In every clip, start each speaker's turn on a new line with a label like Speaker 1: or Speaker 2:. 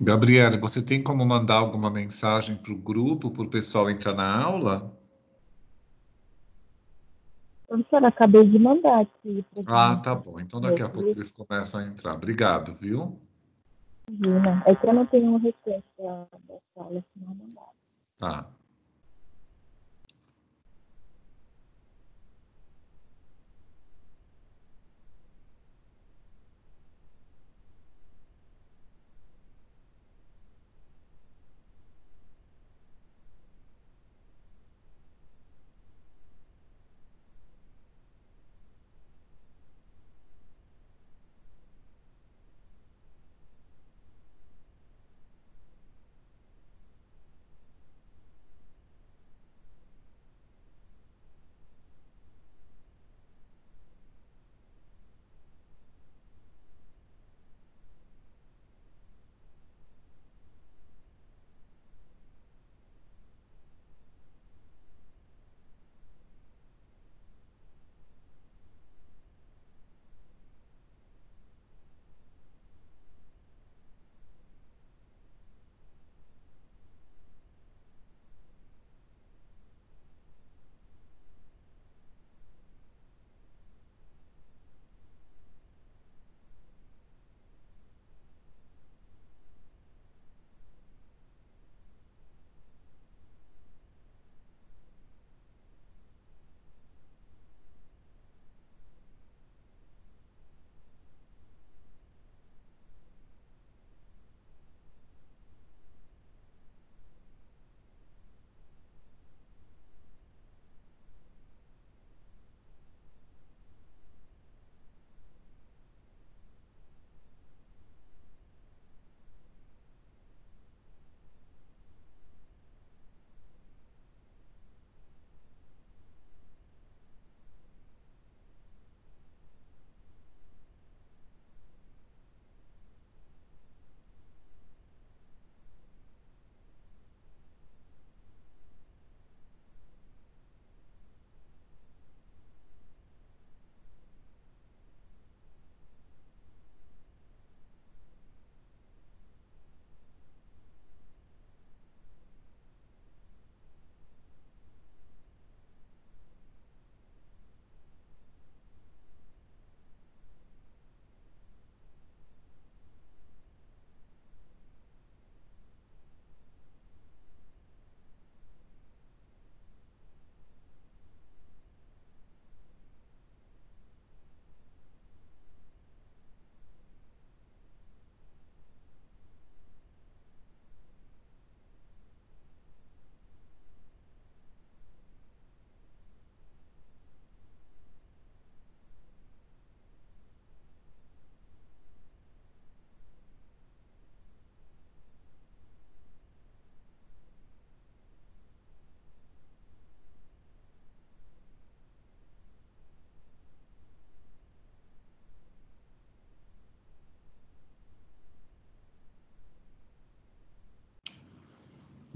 Speaker 1: Gabriela, você tem como mandar alguma mensagem para o grupo, para o pessoal entrar na aula?
Speaker 2: Professora, acabei de mandar aqui para
Speaker 1: Ah,
Speaker 2: mim.
Speaker 1: tá bom. Então
Speaker 2: Meu
Speaker 1: daqui a pouco
Speaker 2: filho,
Speaker 1: eles começam a entrar. Obrigado, viu?
Speaker 2: imagina. É que eu não tenho um restante da sala, senão não dá.
Speaker 1: Tá.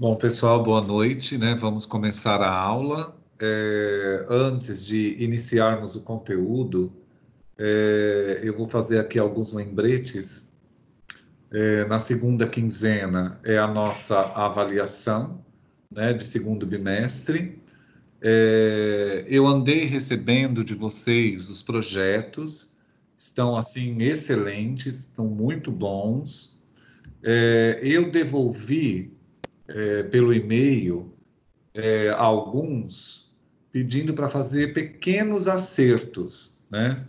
Speaker 1: Bom, pessoal, boa noite, né? Vamos começar a aula. Antes de iniciarmos o conteúdo, eu vou fazer aqui alguns lembretes. Na segunda quinzena é a nossa avaliação, né, de segundo bimestre. Eu andei recebendo de vocês os projetos, estão assim excelentes, estão muito bons. Eu devolvi pelo e-mail alguns pedindo para fazer pequenos acertos, né?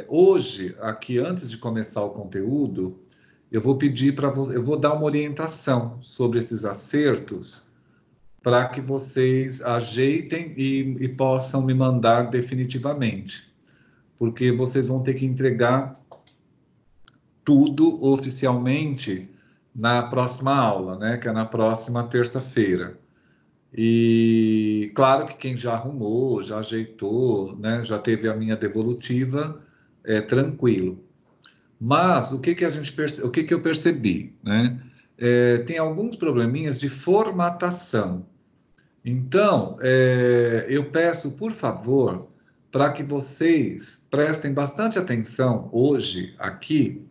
Speaker 1: Hoje, aqui antes de começar o conteúdo, eu vou pedir para você, eu vou dar uma orientação sobre esses acertos para que vocês ajeitem e possam me mandar definitivamente, porque vocês vão ter que entregar tudo oficialmente na próxima aula, né? Que é na próxima terça-feira. E claro que quem já arrumou, já ajeitou, né? Já teve a minha devolutiva, é tranquilo. Mas o que que a gente o que que eu percebi, né? Tem alguns probleminhas de formatação. Então, eu peço, por favor, para que vocês prestem bastante atenção hoje aqui,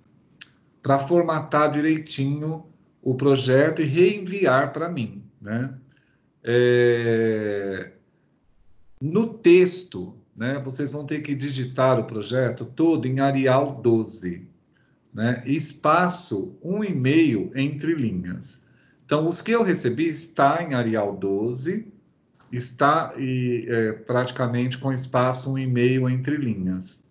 Speaker 1: para formatar direitinho o projeto e reenviar para mim, né? No texto, né, vocês vão ter que digitar o projeto todo em Arial 12, né? Espaço 1,5 entre linhas. Então, os que eu recebi está em Arial 12, está praticamente com espaço 1,5 entre linhas.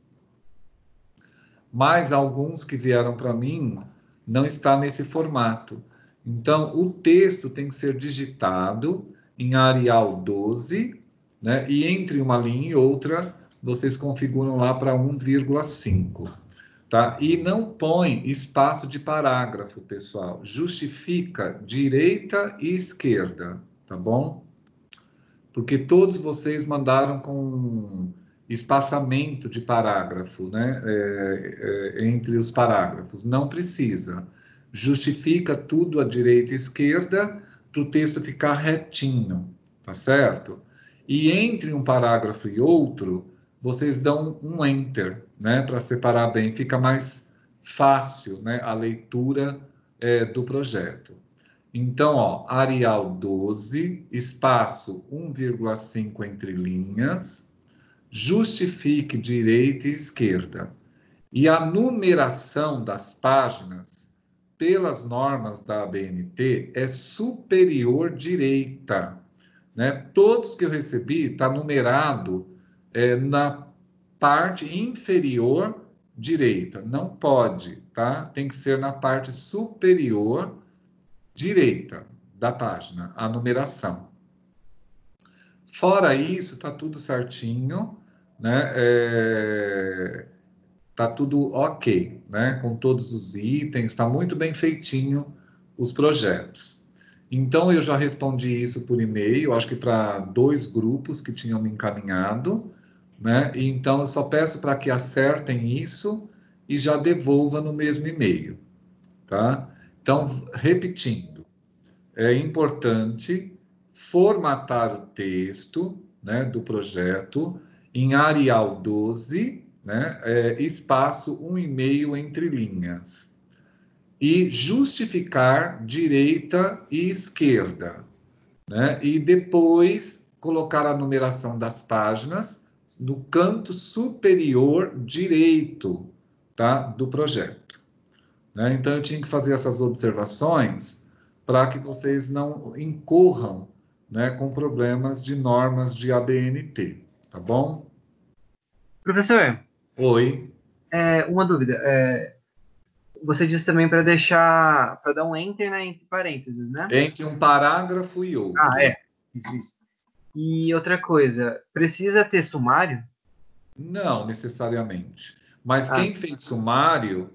Speaker 1: Mas alguns que vieram para mim não está nesse formato. Então, o texto tem que ser digitado em Arial 12, né? E entre uma linha e outra, vocês configuram lá para 1,5. Tá? E não põe espaço de parágrafo, pessoal. Justifica direita e esquerda, tá bom? Porque todos vocês mandaram com espaçamento de parágrafo, né? Entre os parágrafos. Não precisa. Justifica tudo à direita e esquerda para o texto ficar retinho, tá certo? E entre um parágrafo e outro, vocês dão um enter, né? Para separar bem, fica mais fácil, né? A leitura do projeto. Então, ó, Arial 12, espaço 1,5 entre linhas, justifique direita e esquerda. E a numeração das páginas, pelas normas da ABNT, é superior direita, né? Todos que eu recebi está numerado na parte inferior direita. Não pode, tá? Tem que ser na parte superior direita da página, a numeração. Fora isso, está tudo certinho, né? Tá tudo ok, né? Com todos os itens, está muito bem feitinho os projetos. Então, eu já respondi isso por e-mail, acho que para 2 grupos que tinham me encaminhado, né? E então, eu só peço para que acertem isso e já devolva no mesmo e-mail, tá? Então, repetindo, é importante formatar o texto, né, do projeto em Arial 12, né, espaço 1,5 entre linhas. E justificar direita e esquerda, né? E depois colocar a numeração das páginas no canto superior direito, tá, do projeto, né? Então, eu tinha que fazer essas observações para que vocês não incorram, né, com problemas de normas de ABNT, tá bom?
Speaker 3: Professor,
Speaker 1: Oi.
Speaker 3: uma dúvida. Você disse também para deixar, para dar um enter, né, entre parênteses, né?
Speaker 1: Entre um parágrafo e outro.
Speaker 3: Isso. E outra coisa, precisa ter sumário?
Speaker 1: Não necessariamente. Mas quem fez sumário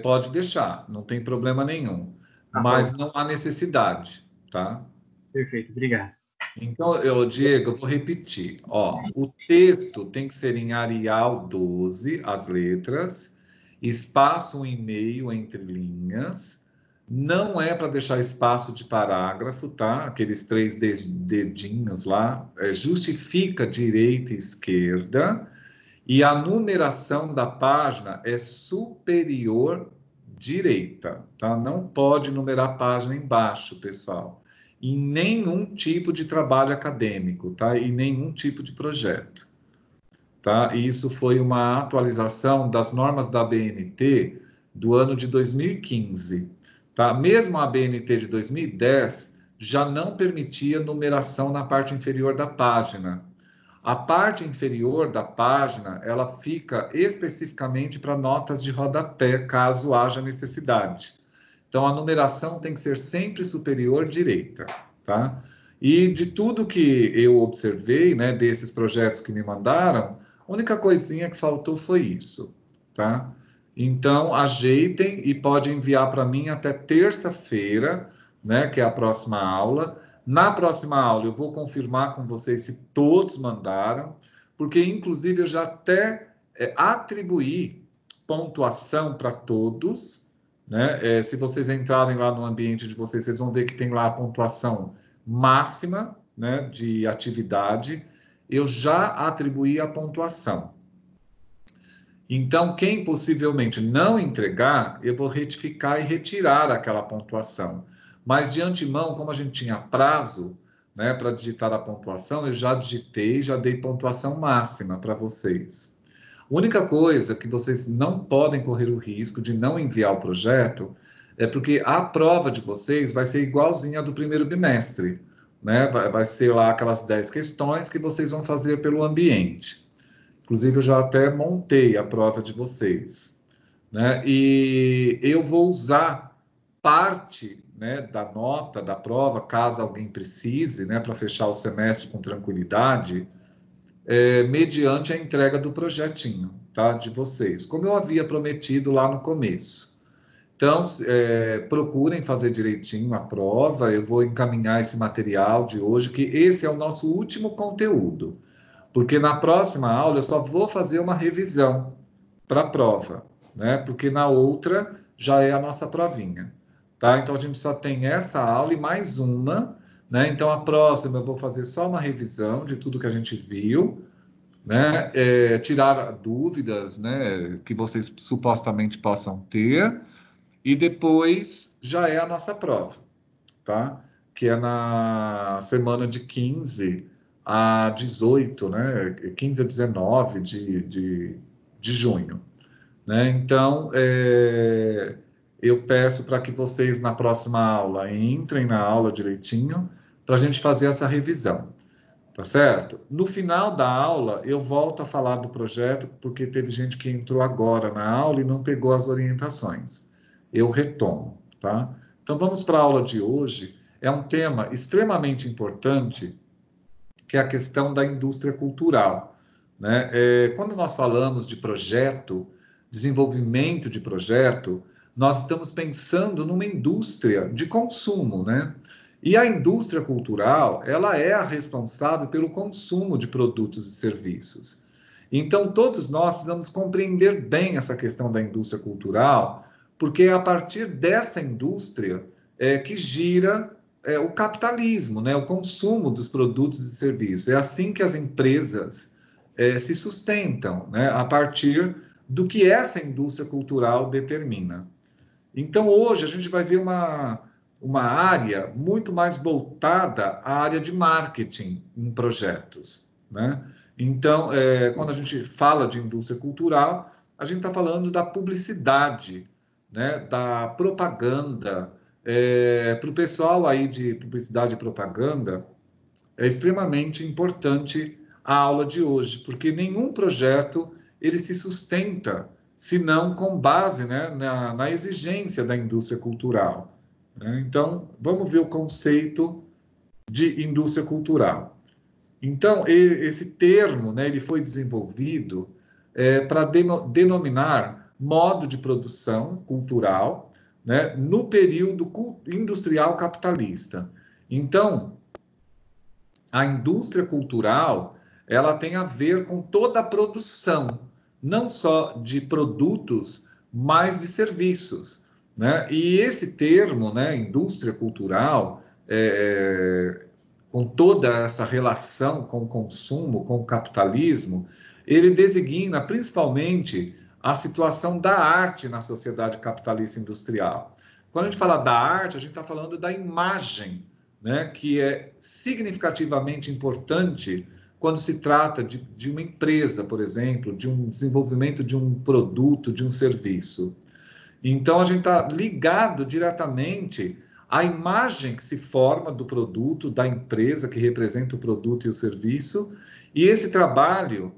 Speaker 1: pode deixar, não tem problema nenhum. Mas não há necessidade, tá?
Speaker 3: Perfeito, obrigado.
Speaker 1: Então, Diego, eu vou repetir. Ó, o texto tem que ser em Arial 12, as letras, espaço 1,5 entre linhas. Não é para deixar espaço de parágrafo, tá? Aqueles 3 dedinhos lá. Justifica direita e esquerda. E a numeração da página é superior direita, tá? Não pode numerar a página embaixo, pessoal. Em nenhum tipo de trabalho acadêmico, tá? E nenhum tipo de projeto, tá? E isso foi uma atualização das normas da ABNT do ano de 2015, tá? Mesmo a ABNT de 2010 já não permitia numeração na parte inferior da página. A parte inferior da página, ela fica especificamente para notas de rodapé, caso haja necessidade. Então, a numeração tem que ser sempre superior direita, tá? E de tudo que eu observei, né, desses projetos que me mandaram, a única coisinha que faltou foi isso, tá? Então, ajeitem e pode enviar para mim até terça-feira, né, que é a próxima aula. Na próxima aula, eu vou confirmar com vocês se todos mandaram, porque, inclusive, eu já até atribuí pontuação para todos, né? Se vocês entrarem lá no ambiente de vocês, vocês vão ver que tem lá a pontuação máxima, né, de atividade. Eu já atribuí a pontuação. Então, quem possivelmente não entregar, eu vou retificar e retirar aquela pontuação. Mas, de antemão, como a gente tinha prazo, né, para digitar a pontuação, eu já digitei, já dei pontuação máxima para vocês. A única coisa que vocês não podem correr o risco de não enviar o projeto é porque a prova de vocês vai ser igualzinha à do primeiro bimestre, né? Vai ser lá aquelas 10 questões que vocês vão fazer pelo ambiente. Inclusive, eu já até montei a prova de vocês, né? E eu vou usar parte, né, da nota da prova, caso alguém precise, né, para fechar o semestre com tranquilidade, mediante a entrega do projetinho, tá, de vocês, como eu havia prometido lá no começo. Então, procurem fazer direitinho a prova, eu vou encaminhar esse material de hoje, que esse é o nosso último conteúdo, porque na próxima aula eu só vou fazer uma revisão para a prova, né? Porque na outra já é a nossa provinha, tá? Então a gente só tem essa aula e mais uma, né? Então a próxima eu vou fazer só uma revisão de tudo que a gente viu, né? Tirar dúvidas, né? Que vocês supostamente possam ter, e depois já é a nossa prova, tá? Que é na semana de 15 a 18, né? 15 a 19 de junho, né? Então, eu peço para que vocês, na próxima aula, entrem na aula direitinho, para a gente fazer essa revisão, tá certo? No final da aula, eu volto a falar do projeto, porque teve gente que entrou agora na aula e não pegou as orientações. Eu retomo, tá? Então, vamos para a aula de hoje. É um tema extremamente importante, que é a questão da indústria cultural, né? Quando nós falamos de projeto, desenvolvimento de projeto, nós estamos pensando numa indústria de consumo, né? E a indústria cultural, ela é a responsável pelo consumo de produtos e serviços. Então, todos nós precisamos compreender bem essa questão da indústria cultural, porque é a partir dessa indústria que gira o capitalismo, né? O consumo dos produtos e serviços. É assim que as empresas se sustentam, né? A partir do que essa indústria cultural determina. Então, hoje, a gente vai ver uma área muito mais voltada à área de marketing em projetos, né? Então, quando a gente fala de indústria cultural, a gente está falando da publicidade, né? Da propaganda. Para o pessoal aí de publicidade e propaganda, é extremamente importante a aula de hoje, porque nenhum projeto ele se sustenta senão com base, né, na exigência da indústria cultural, né? Então, vamos ver o conceito de indústria cultural. Então, esse termo, né, ele foi desenvolvido para denominar modo de produção cultural, né, no período industrial capitalista. Então, a indústria cultural, ela tem a ver com toda a produção, não só de produtos, mas de serviços, né? E esse termo, né, indústria cultural, com toda essa relação com o consumo, com o capitalismo, ele designa principalmente a situação da arte na sociedade capitalista industrial. Quando a gente fala da arte, a gente está falando da imagem, né, que é significativamente importante quando se trata de uma empresa, por exemplo, de um desenvolvimento de um produto, de um serviço. Então, a gente está ligado diretamente à imagem que se forma do produto, da empresa que representa o produto e o serviço, e esse trabalho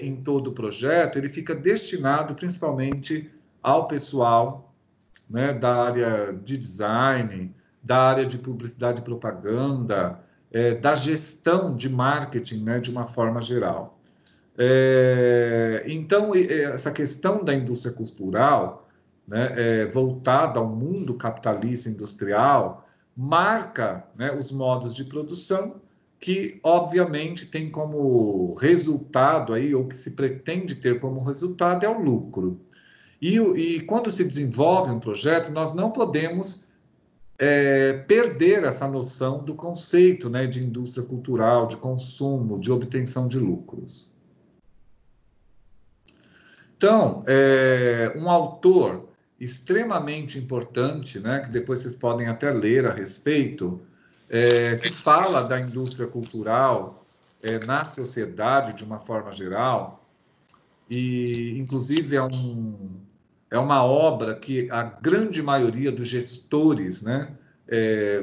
Speaker 1: em todo o projeto, ele fica destinado principalmente ao pessoal, né, da área de design, da área de publicidade e propaganda, da gestão de marketing, né, de uma forma geral. Então, essa questão da indústria cultural, né, voltada ao mundo capitalista industrial, marca, né, os modos de produção que, obviamente, tem como resultado aí, ou que se pretende ter como resultado, é o lucro. E quando se desenvolve um projeto, nós não podemos perder essa noção do conceito, né, de indústria cultural, de consumo, de obtenção de lucros. Então, um autor extremamente importante, né, que depois vocês podem até ler a respeito, que fala da indústria cultural na sociedade de uma forma geral, e inclusive é uma obra que a grande maioria dos gestores, né,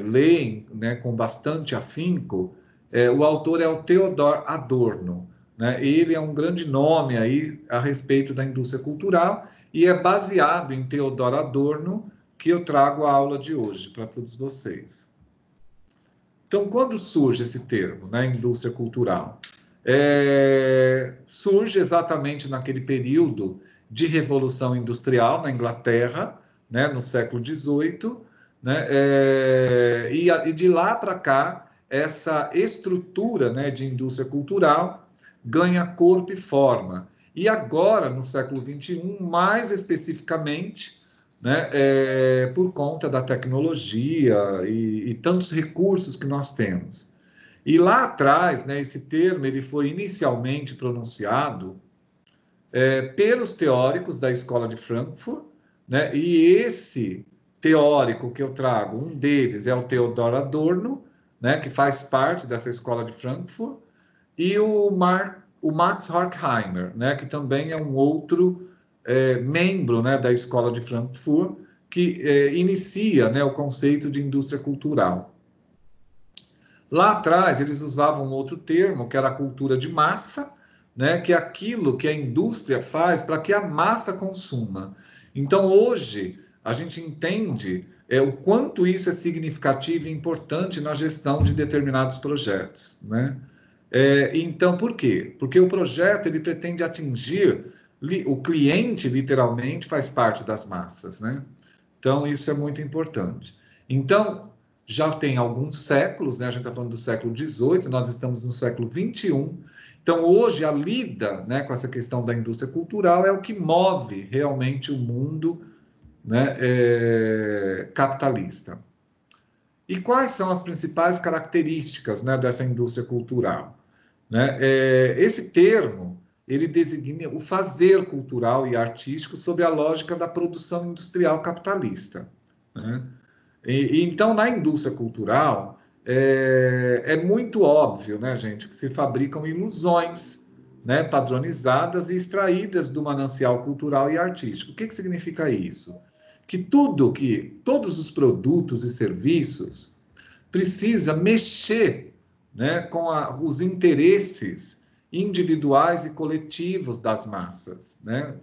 Speaker 1: leem, né, com bastante afinco. O autor é o Theodor Adorno, né? Ele é um grande nome aí a respeito da indústria cultural e é baseado em Theodor Adorno que eu trago a aula de hoje para todos vocês. Então, quando surge esse termo, né, indústria cultural? Surge exatamente naquele período de Revolução Industrial na Inglaterra, né, no século XVIII, né, e de lá para cá, essa estrutura, né, de indústria cultural ganha corpo e forma. E agora, no século XXI, mais especificamente, né, por conta da tecnologia e tantos recursos que nós temos. E lá atrás, né, esse termo ele foi inicialmente pronunciado pelos teóricos da Escola de Frankfurt, né, e esse teórico que eu trago, um deles é o Theodor Adorno, né, que faz parte dessa Escola de Frankfurt, e o Max Horkheimer, né, que também é um outro membro, né, da Escola de Frankfurt, que inicia, né, o conceito de indústria cultural. Lá atrás, eles usavam outro termo, que era a cultura de massa, né, que é aquilo que a indústria faz para que a massa consuma. Então, hoje, a gente entende o quanto isso é significativo e importante na gestão de determinados projetos, né? Então, por quê? Porque o projeto ele pretende atingir o cliente, literalmente, faz parte das massas, né? Então, isso é muito importante. Então, já tem alguns séculos, né? A gente está falando do século XVIII, nós estamos no século XXI. Então, hoje, a lida, né, com essa questão da indústria cultural é o que move realmente o mundo, né, capitalista. E quais são as principais características, né, dessa indústria cultural? Né? Esse termo ele designa o fazer cultural e artístico sob a lógica da produção industrial capitalista, né? Então, na indústria cultural, é muito óbvio, né, gente, que se fabricam ilusões, né, padronizadas e extraídas do manancial cultural e artístico. O que significa isso? Que todos os produtos e serviços precisa mexer, né, com os interesses individuais e coletivos das massas, né?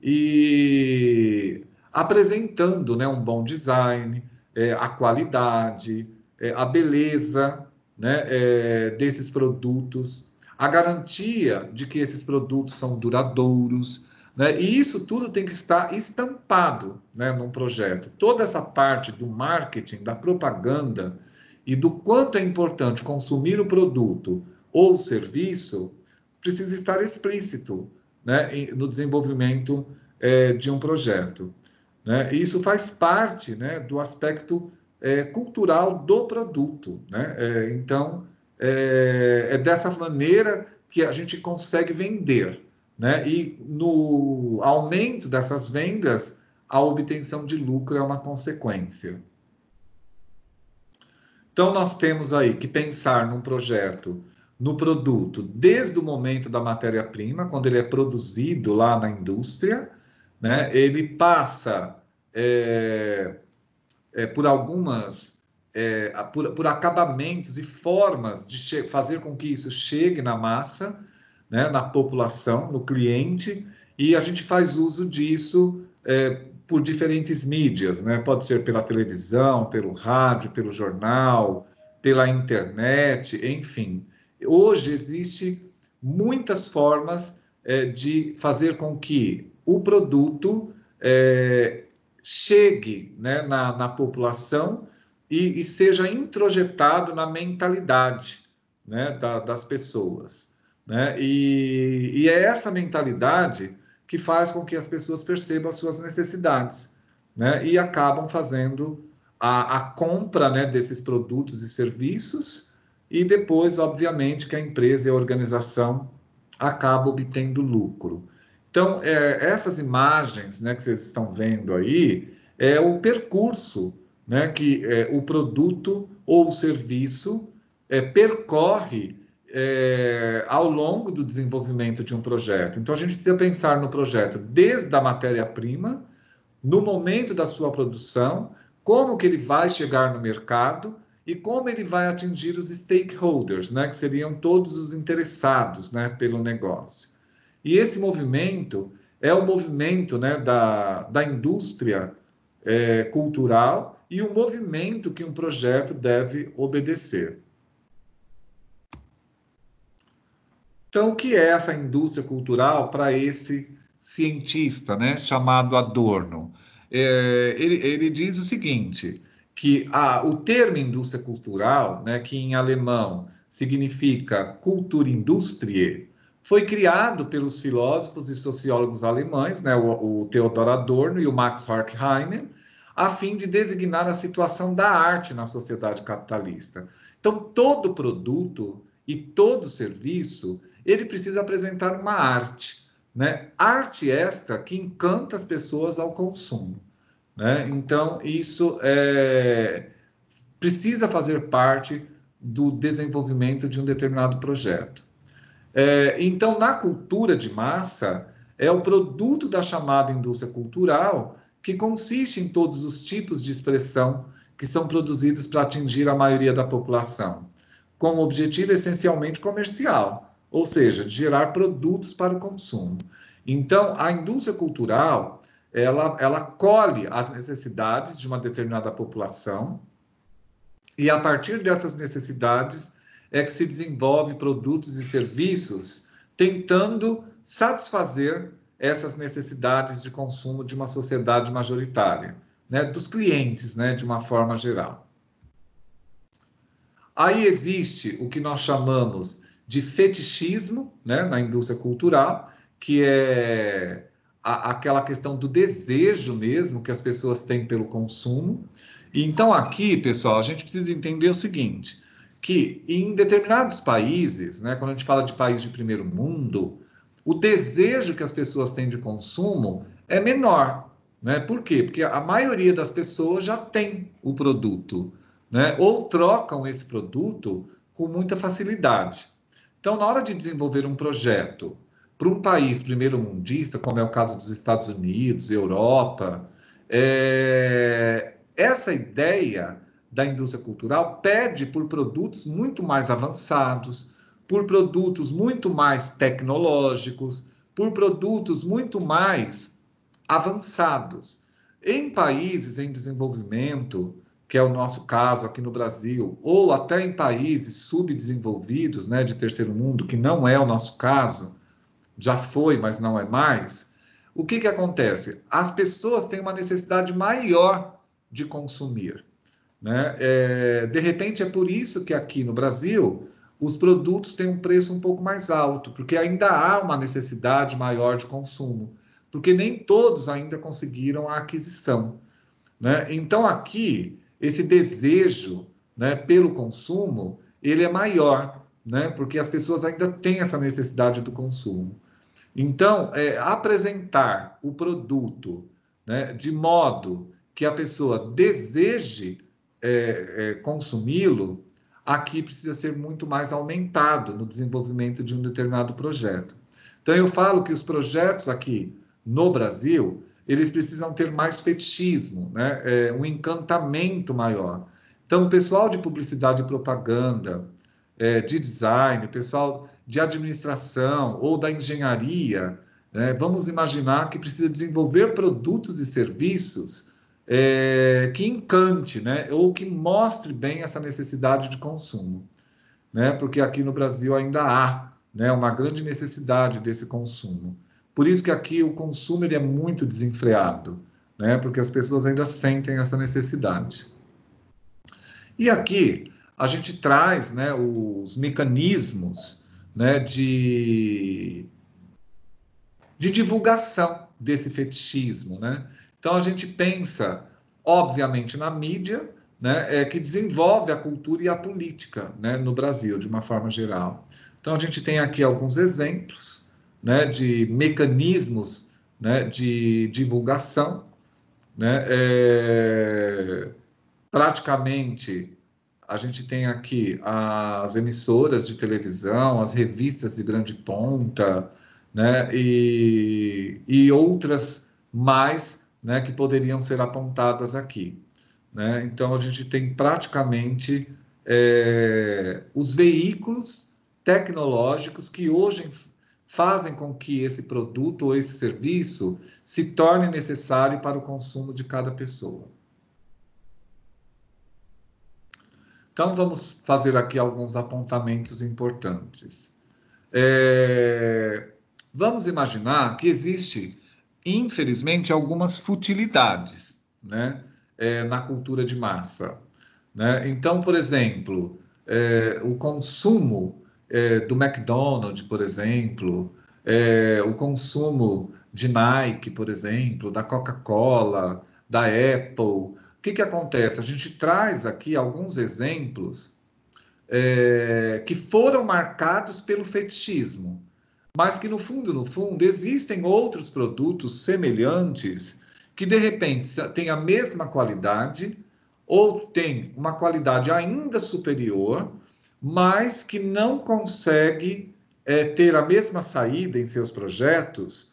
Speaker 1: E apresentando, né, um bom design, a qualidade, a beleza, né, desses produtos, a garantia de que esses produtos são duradouros, né, e isso tudo tem que estar estampado, né, num projeto. Toda essa parte do marketing, da propaganda e do quanto é importante consumir o produto ou o serviço precisa estar explícito, né, no desenvolvimento de um projeto, né? E isso faz parte, né, do aspecto cultural do produto, né? Então, é dessa maneira que a gente consegue vender, né? E no aumento dessas vendas, a obtenção de lucro é uma consequência. Então, nós temos aí que pensar num projeto, no produto, desde o momento da matéria-prima, quando ele é produzido lá na indústria, né? Ele passa por algumas, por acabamentos e formas de fazer com que isso chegue na massa, né? Na população, no cliente, e a gente faz uso disso por diferentes mídias, né? Pode ser pela televisão, pelo rádio, pelo jornal, pela internet, enfim. Hoje existe muitas formas de fazer com que o produto chegue, né, na população e seja introjetado na mentalidade, né, das pessoas, né? E é essa mentalidade que faz com que as pessoas percebam as suas necessidades, né? E acabam fazendo a compra, né, desses produtos e serviços, e depois, obviamente, que a empresa e a organização acabam obtendo lucro. Então, essas imagens, né, que vocês estão vendo aí, é o percurso, né, que o produto ou o serviço percorre ao longo do desenvolvimento de um projeto. Então, a gente precisa pensar no projeto desde a matéria-prima, no momento da sua produção, como que ele vai chegar no mercado e como ele vai atingir os stakeholders, né, que seriam todos os interessados, né, pelo negócio. E esse movimento é o movimento, né, da indústria cultural e o movimento que um projeto deve obedecer. Então, o que é essa indústria cultural para esse cientista, né, chamado Adorno? Ele diz o seguinte, que o termo indústria cultural, né, que em alemão significa Kulturindustrie, foi criado pelos filósofos e sociólogos alemães, né, o Theodor Adorno e o Max Horkheimer, a fim de designar a situação da arte na sociedade capitalista. Então, todo produto e todo serviço, ele precisa apresentar uma arte, né? Arte esta que encanta as pessoas ao consumo, né? Então, isso precisa fazer parte do desenvolvimento de um determinado projeto. Então, na cultura de massa, é o produto da chamada indústria cultural que consiste em todos os tipos de expressão que são produzidos para atingir a maioria da população, com o objetivo essencialmente comercial, ou seja, de gerar produtos para o consumo. Então, a indústria cultural, ela colhe as necessidades de uma determinada população e, a partir dessas necessidades, é que se desenvolve produtos e serviços tentando satisfazer essas necessidades de consumo de uma sociedade majoritária, né, dos clientes, né, de uma forma geral. Aí existe o que nós chamamos de fetichismo, né, na indústria cultural, que é aquela questão do desejo mesmo que as pessoas têm pelo consumo. E então aqui, pessoal, a gente precisa entender o seguinte, que em determinados países, né, quando a gente fala de país de primeiro mundo, o desejo que as pessoas têm de consumo é menor, né? Por quê? Porque a maioria das pessoas já tem o produto, né? Ou trocam esse produto com muita facilidade. Então, na hora de desenvolver um projeto para um país primeiro-mundista, como é o caso dos Estados Unidos, Europa, essa ideia da indústria cultural pede por produtos muito mais avançados, por produtos muito mais tecnológicos, por produtos muito mais avançados. Em países em desenvolvimento, que é o nosso caso aqui no Brasil, ou até em países subdesenvolvidos, né, de terceiro mundo, que não é o nosso caso, já foi, mas não é mais, o que acontece? As pessoas têm uma necessidade maior de consumir, né? De repente, é por isso que aqui no Brasil os produtos têm um preço um pouco mais alto, porque ainda há uma necessidade maior de consumo, porque nem todos ainda conseguiram a aquisição, né? Então, aqui, esse desejo, né, pelo consumo, ele é maior, né? Porque as pessoas ainda têm essa necessidade do consumo. Então, apresentar o produto, né, de modo que a pessoa deseje consumi-lo, aqui precisa ser muito mais aumentado no desenvolvimento de um determinado projeto. Então, eu falo que os projetos aqui no Brasil, eles precisam ter mais fetichismo, né, um encantamento maior. Então, o pessoal de publicidade e propaganda, de design, o pessoal de administração ou da engenharia, né, vamos imaginar que precisa desenvolver produtos e serviços que encante, né, ou que mostre bem essa necessidade de consumo, né, porque aqui no Brasil ainda há, né, uma grande necessidade desse consumo. Por isso que aqui o consumo ele é muito desenfreado, né, porque as pessoas ainda sentem essa necessidade. E aqui a gente traz, né, os mecanismos, né, de divulgação desse fetichismo, né? Então a gente pensa, obviamente, na mídia, né, que desenvolve a cultura e a política, né, no Brasil, de uma forma geral. Então a gente tem aqui alguns exemplos, né, de mecanismos, né, de divulgação, né, praticamente a gente tem aqui as emissoras de televisão, as revistas de grande ponta, né, e outras mais, né, que poderiam ser apontadas aqui, né? Então a gente tem praticamente os veículos tecnológicos que hoje fazem com que esse produto ou esse serviço se torne necessário para o consumo de cada pessoa. Então, vamos fazer aqui alguns apontamentos importantes. Vamos imaginar que existe, infelizmente, algumas futilidades, né, na cultura de massa, né? Então, por exemplo, o consumo do McDonald's, por exemplo, o consumo de Nike, por exemplo, da Coca-Cola, da Apple. O que que acontece? A gente traz aqui alguns exemplos que foram marcados pelo fetichismo, mas que no fundo, existem outros produtos semelhantes que de repente têm a mesma qualidade ou têm uma qualidade ainda superior, mas que não consegue ter a mesma saída em seus projetos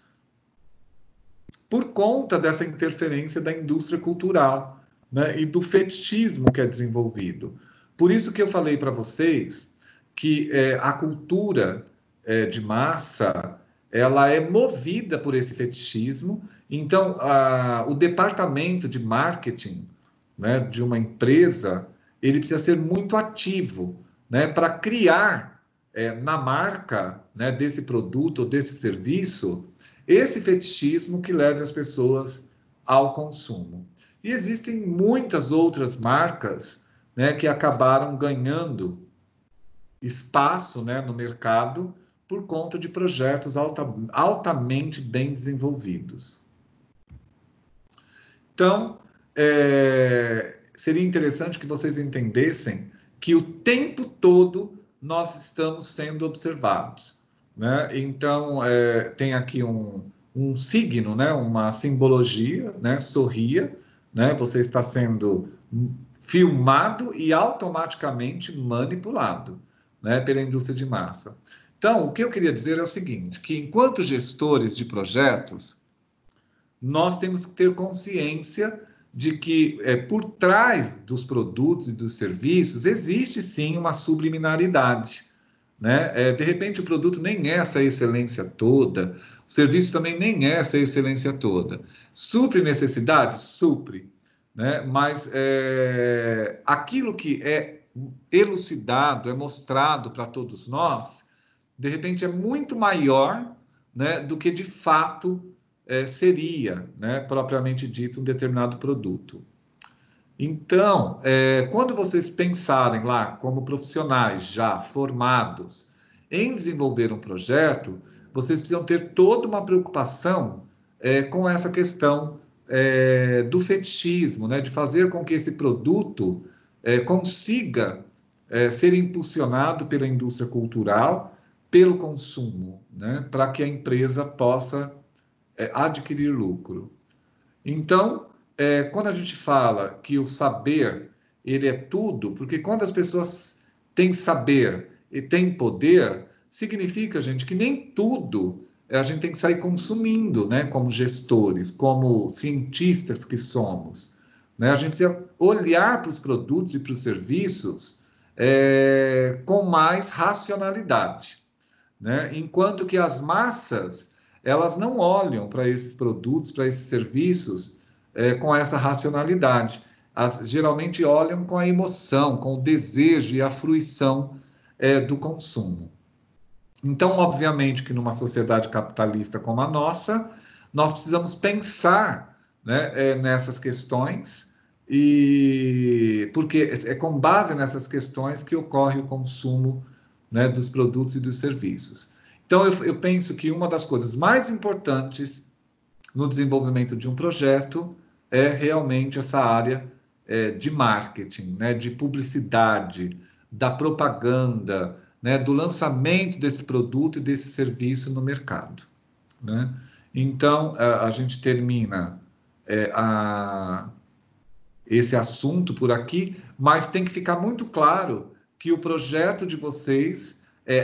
Speaker 1: por conta dessa interferência da indústria cultural, né, e do fetichismo que é desenvolvido. Por isso que eu falei para vocês que a cultura de massa ela é movida por esse fetichismo. Então, o departamento de marketing, né, de uma empresa, ele precisa ser muito ativo, né, para criar na marca, né, desse produto ou desse serviço esse fetichismo que leve as pessoas ao consumo. E existem muitas outras marcas, né, que acabaram ganhando espaço, né, no mercado por conta de projetos altamente bem desenvolvidos. Então, seria interessante que vocês entendessem que o tempo todo nós estamos sendo observados, né? Então, tem aqui um signo, né? Uma simbologia, né? Sorria, né? Você está sendo filmado e automaticamente manipulado, né? Pela indústria de massa. Então, o que eu queria dizer é o seguinte, que enquanto gestores de projetos, nós temos que ter consciência de que por trás dos produtos e dos serviços existe sim uma subliminaridade, né? De repente o produto nem é essa excelência toda, o serviço também nem é essa excelência toda. Supre necessidade? Supre, né? Mas aquilo que é elucidado, é mostrado para todos nós, de repente é muito maior, né, do que de fato seria, né, propriamente dito, um determinado produto. Então, quando vocês pensarem lá como profissionais já formados em desenvolver um projeto, vocês precisam ter toda uma preocupação com essa questão do fetichismo, né, de fazer com que esse produto consiga ser impulsionado pela indústria cultural, pelo consumo, né, para que a empresa possa adquirir lucro. Então, quando a gente fala que o saber ele é tudo, porque quando as pessoas têm saber e têm poder, significa, gente, que nem tudo a gente tem que sair consumindo, né, como gestores, como cientistas que somos, né? A gente precisa olhar para os produtos e para os serviços com mais racionalidade, né? Enquanto que as massas elas não olham para esses produtos, para esses serviços com essa racionalidade. Geralmente olham com a emoção, com o desejo e a fruição do consumo. Então, obviamente que numa sociedade capitalista como a nossa, nós precisamos pensar, né, nessas questões, e porque é com base nessas questões que ocorre o consumo, né, dos produtos e dos serviços. Então, eu penso que uma das coisas mais importantes no desenvolvimento de um projeto é realmente essa área de marketing, né, de publicidade, da propaganda, né, do lançamento desse produto e desse serviço no mercado, né? Então, a gente termina esse assunto por aqui, mas tem que ficar muito claro que o projeto de vocês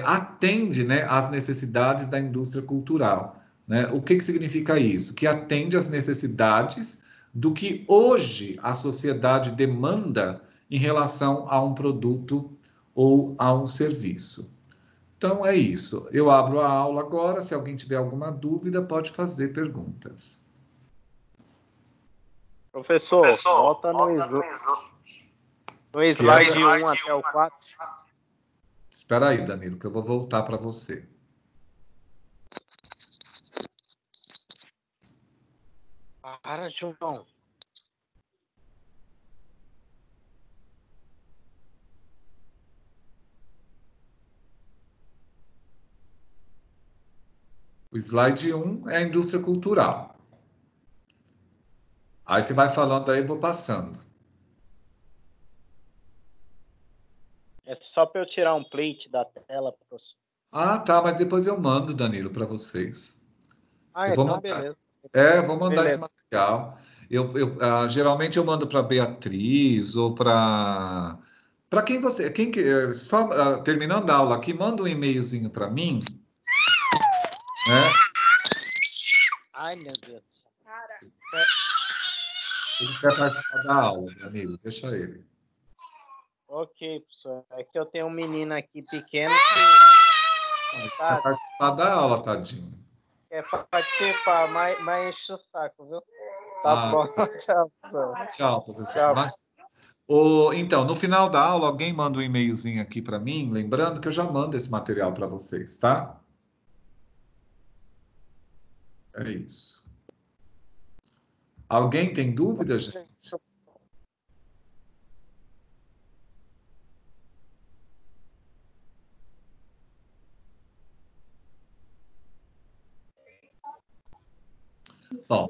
Speaker 1: atende, né, às necessidades da indústria cultural, né? O que significa isso? Que atende às necessidades do que hoje a sociedade demanda em relação a um produto ou a um serviço. Então é isso. Eu abro a aula agora. Se alguém tiver alguma dúvida, pode fazer perguntas.
Speaker 4: Professor, volta no slide 1 até o 4.
Speaker 1: Espera aí, Danilo, que eu vou voltar para você.
Speaker 4: Para, João.
Speaker 1: O slide 1 é a indústria cultural. Aí você vai falando aí, eu vou passando.
Speaker 4: É só para eu tirar um print da tela, professor.
Speaker 1: Ah, tá, mas depois eu mando, Danilo, para vocês.
Speaker 4: Ah,
Speaker 1: Eu vou
Speaker 4: então
Speaker 1: mandar,
Speaker 4: beleza.
Speaker 1: vou mandar esse material. Geralmente eu mando para Beatriz ou para quem você, só terminando a aula aqui, manda um e-mailzinho para mim, né?
Speaker 4: Ai, meu Deus.
Speaker 1: Ele quer participar da aula, Danilo, deixa ele.
Speaker 4: Ok, professor. É que eu tenho um menino aqui pequeno
Speaker 1: Ele quer participar da aula, tadinho.
Speaker 4: quer participar, mas enche o saco, viu? Tá bom. Tchau, professor.
Speaker 1: Tchau, professor.
Speaker 4: Tchau.
Speaker 1: Então, no final da aula, alguém manda um e-mailzinho aqui para mim, lembrando que eu já mando esse material para vocês, tá? É isso. Alguém tem dúvida, gente? Bom,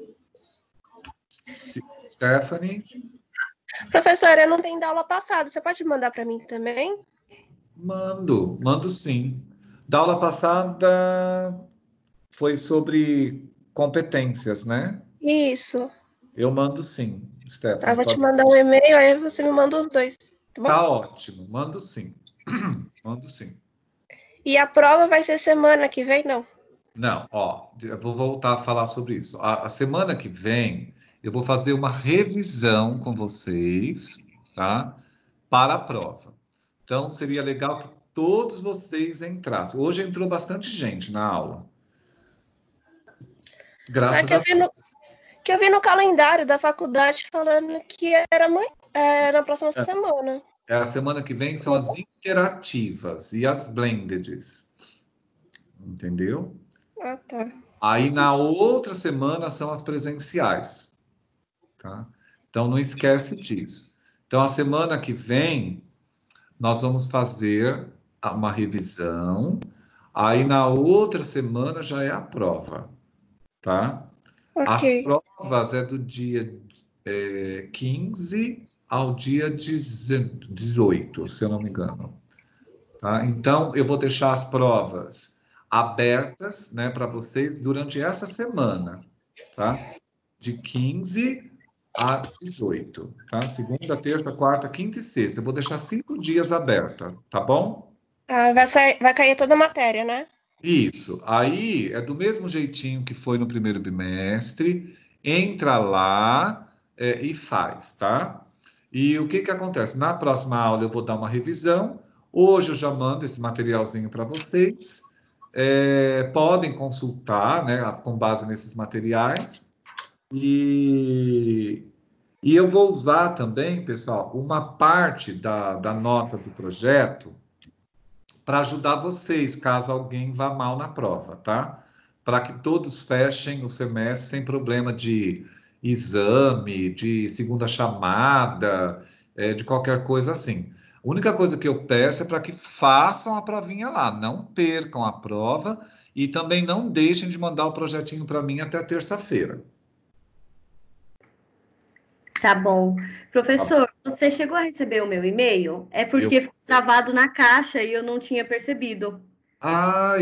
Speaker 1: Stephanie?
Speaker 5: Professora, eu não tenho da aula passada. Você pode mandar para mim também?
Speaker 1: Mando sim. Da aula passada foi sobre competências, né?
Speaker 5: Isso.
Speaker 1: Eu mando sim, Stephanie.
Speaker 5: Eu vou te mandar um e-mail, aí você me manda os dois. Tá bom?
Speaker 1: Tá ótimo, mando sim. Mando sim.
Speaker 5: E a prova vai ser semana que vem, não?
Speaker 1: Não, eu vou voltar a falar sobre isso. A semana que vem, eu vou fazer uma revisão com vocês, tá? Para a prova. Então, seria legal que todos vocês entrassem. Hoje entrou bastante gente na aula. Graças a Deus.
Speaker 5: Que eu vi no calendário da faculdade falando que era na próxima semana.
Speaker 1: A semana que vem são as interativas e as blendeds. Entendeu?
Speaker 5: Ah, tá.
Speaker 1: Aí, na outra semana, são as presenciais. Tá? Então, não esquece disso. Então, a semana que vem, nós vamos fazer uma revisão. Aí, na outra semana, já é a prova. Tá?
Speaker 5: Okay.
Speaker 1: As provas é do dia 15 ao dia 18, se eu não me engano. Tá? Então, eu vou deixar as provas abertas, né, para vocês durante essa semana, tá? De 15 a 18, tá? Segunda, terça, quarta, quinta e sexta. Eu vou deixar 5 dias aberta, tá bom?
Speaker 5: Ah, vai cair toda a matéria, né?
Speaker 1: Isso. Aí é do mesmo jeitinho que foi no primeiro bimestre. Entra lá e faz, tá? E o que acontece? Na próxima aula eu vou dar uma revisão. Hoje eu já mando esse materialzinho para vocês. Podem consultar, né, com base nesses materiais. E eu vou usar também, pessoal, uma parte da nota do projeto para ajudar vocês, caso alguém vá mal na prova, tá? Para que todos fechem o semestre sem problema de exame, de segunda chamada, de qualquer coisa assim. A única coisa que eu peço é para que façam a provinha lá, não percam a prova e também não deixem de mandar o projetinho para mim até terça-feira.
Speaker 6: Tá bom. Professor, Você chegou a receber o meu e-mail? É porque ficou travado na caixa e eu não tinha percebido.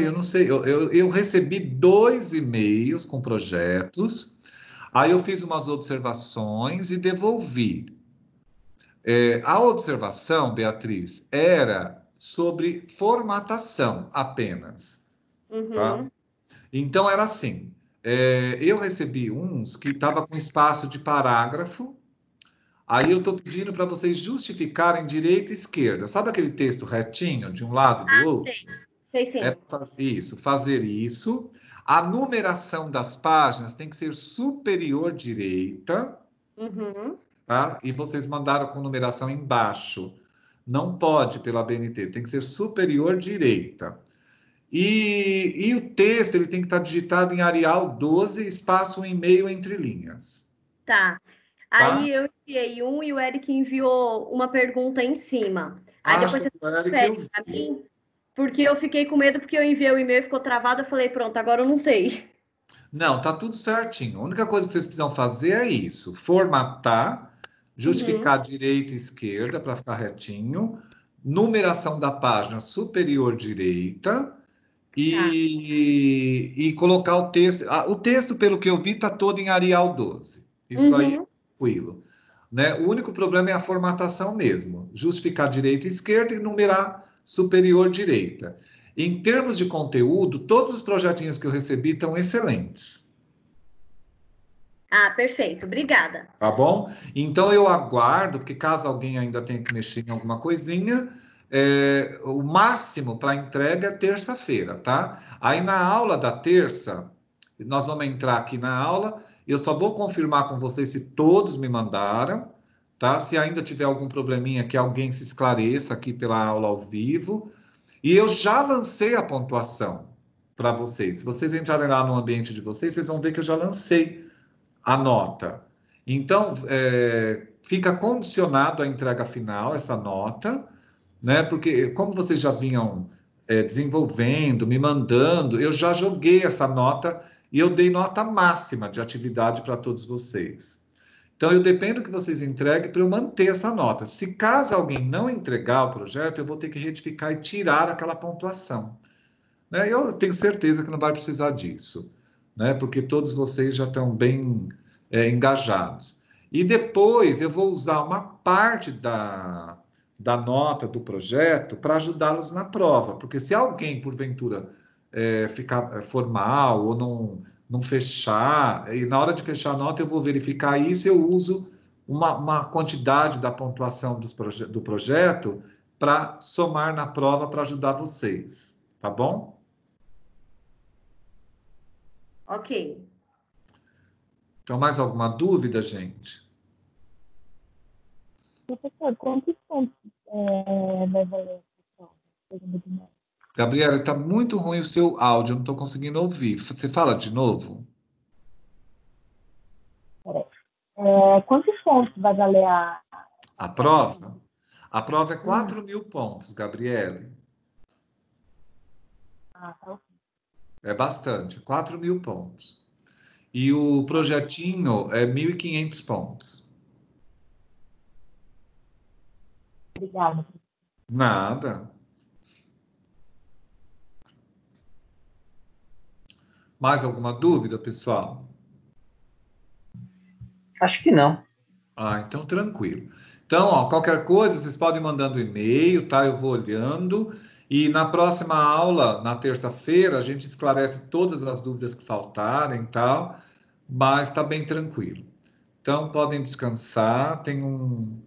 Speaker 1: Eu não sei. Eu recebi 2 e-mails com projetos. Aí eu fiz umas observações e devolvi. A observação, Beatriz, era sobre formatação apenas, tá?
Speaker 6: Uhum.
Speaker 1: Então era assim. Eu recebi uns que estava com espaço de parágrafo. Aí eu estou pedindo para vocês justificarem direita e esquerda. Sabe aquele texto retinho de um lado e do outro?
Speaker 6: Sei sim.
Speaker 1: Isso, fazer isso. A numeração das páginas tem que ser superior direita,
Speaker 6: Uhum.
Speaker 1: tá? E vocês mandaram com numeração embaixo. Não pode pela BNT, tem que ser superior direita. E o texto ele tem que estar digitado em Arial 12, espaço 1,5 entre linhas.
Speaker 6: Tá.
Speaker 1: Tá?
Speaker 6: Aí eu enviei um e o Eric enviou uma pergunta em cima. Aí
Speaker 1: Acho
Speaker 6: depois
Speaker 1: que
Speaker 6: você
Speaker 1: o Eric eu
Speaker 6: pede pra mim, porque eu fiquei com medo porque eu enviei o e-mail e ficou travado. Eu falei, pronto, agora eu não sei.
Speaker 1: Não, tá tudo certinho. A única coisa que vocês precisam fazer é isso: formatar, justificar direita e esquerda para ficar retinho, numeração da página superior direita e colocar o texto. O texto, pelo que eu vi, tá todo em Arial 12. Isso aí é
Speaker 6: Uhum.
Speaker 1: tranquilo. Né? O único problema é a formatação mesmo. Justificar direita e esquerda e numerar superior direita. Em termos de conteúdo, todos os projetinhos que eu recebi estão excelentes.
Speaker 6: Ah, perfeito. Obrigada.
Speaker 1: Tá bom? Então eu aguardo, porque caso alguém ainda tenha que mexer em alguma coisinha, o máximo para entrega é terça-feira, tá? Aí na aula da terça, nós vamos entrar aqui na aula, eu só vou confirmar com vocês se todos me mandaram, tá? Se ainda tiver algum probleminha, que alguém se esclareça aqui pela aula ao vivo. E eu já lancei a pontuação para vocês. Se vocês entrarem lá no ambiente de vocês, vocês vão ver que eu já lancei a nota. Então, fica condicionado à entrega final, essa nota, né? Porque, como vocês já vinham desenvolvendo, me mandando, eu já joguei essa nota e eu dei nota máxima de atividade para todos vocês. Então, eu dependo que vocês entreguem para eu manter essa nota. Se caso alguém não entregar o projeto, eu vou ter que retificar e tirar aquela pontuação. Né? Eu tenho certeza que não vai precisar disso, né? Porque todos vocês já estão bem engajados. E depois eu vou usar uma parte da nota do projeto para ajudá-los na prova, porque se alguém, porventura, ficar formal ou não fechar, e na hora de fechar a nota eu vou verificar isso, eu uso uma quantidade da pontuação do projeto para somar na prova para ajudar vocês, tá bom?
Speaker 6: Ok.
Speaker 1: Então, mais alguma dúvida, gente?
Speaker 2: Professor, quantos pontos vai valer essa prova? Segundo de nós?
Speaker 1: Gabriela, está muito ruim o seu áudio, eu não estou conseguindo ouvir. Você fala de novo?
Speaker 2: Quantos pontos vai valer
Speaker 1: A prova? A prova é 4.000 pontos, Gabriele.
Speaker 2: tá ok.
Speaker 1: É bastante, 4.000 pontos. E o projetinho é 1.500 pontos.
Speaker 2: Obrigada.
Speaker 1: Nada. Mais alguma dúvida, pessoal?
Speaker 3: Acho que não.
Speaker 1: Então tranquilo. Então, ó, qualquer coisa, vocês podem mandando e-mail, tá? Eu vou olhando. E na próxima aula, na terça-feira, a gente esclarece todas as dúvidas que faltarem, tal, mas está bem tranquilo. Então, podem descansar, tenham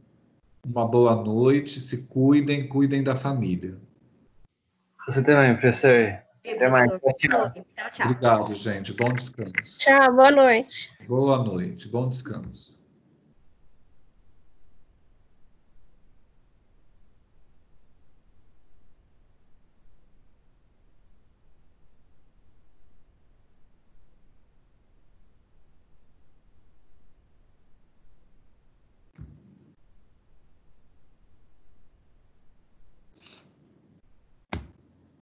Speaker 1: uma boa noite, se cuidem, cuidem da família.
Speaker 3: Você também, professor. Até mais.
Speaker 6: Professor. Tchau, tchau.
Speaker 1: Obrigado, gente. Bom descanso.
Speaker 5: Tchau, boa noite.
Speaker 1: Boa noite, bom descanso.